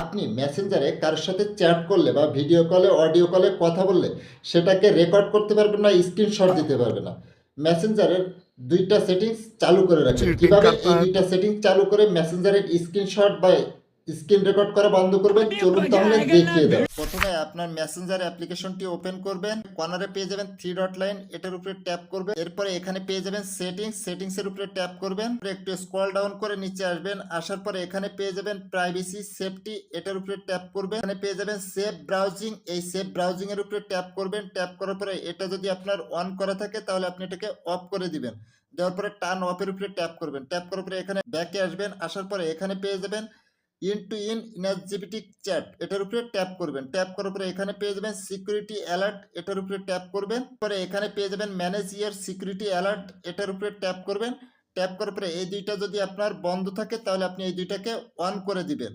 আপনি মেসেঞ্জারে কারোর সাথে চ্যাট করলে বা ভিডিও কলে অডিও কলে কথা বললে সেটাকে রেকর্ড করতে পারবেন না, স্ক্রিনশট দিতে পারবে না। মেসেঞ্জারের দুইটা সেটিংস চালু করে রাখবেন। चीटिंग কিভাবে करता এই है দুইটা तो সেটিংস চালু করে মেসেঞ্জারের স্ক্রিনশট বা স্ক্রিন রেকর্ড করা বন্ধ করবেন চলুন তাহলে দেখিয়ে দাও। প্রথমে আপনার মেসেঞ্জার অ্যাপ্লিকেশনটি ওপেন করবেন, কর্নারে পেয়ে যাবেন থ্রি ডট লাইন, এটার উপরে ট্যাপ করবেন। এরপরে এখানে পেয়ে যাবেন সেটিংসের উপরে ট্যাপ করবেন, একটু স্ক্রল ডাউন করে নিচে আসবেন, আসার পরে এখানে পেয়ে যাবেন প্রাইভেসি সেফটি, এটার উপরে ট্যাপ করবেন। এখানে পেয়ে যাবেন সেভ ব্রাউজিং, এই সেভ ব্রাউজিং এর উপরে ট্যাপ করবেন। ট্যাপ করার পরে এটা যদি আপনার অন করা থাকে তাহলে আপনি এটাকে অফ করে দিবেন। দেওয়ার পরে টার্ন অফের উপরে ট্যাপ করবেন। ট্যাপ করার পরে এখানে ব্যাকে আসবেন, আসার পরে এখানে পেয়ে যাবেন ইন টু ইন ইনার্জেটিক চ্যাট, এটার উপরে ট্যাপ করবেন। ট্যাপ করার পরে এখানে পেয়ে যাবেন সিকিউরিটি অ্যালার্ট, এটার উপরে ট্যাপ করবেন। পরে এখানে পেয়ে যাবেন ম্যানেজ ইয়ার সিকিউরিটি অ্যালার্ট, এটার উপরে ট্যাপ করবেন। ট্যাপ করার পরে এই দুইটা যদি আপনার বন্ধ থাকে তাহলে আপনি এই দুইটাকে অন করে দিবেন।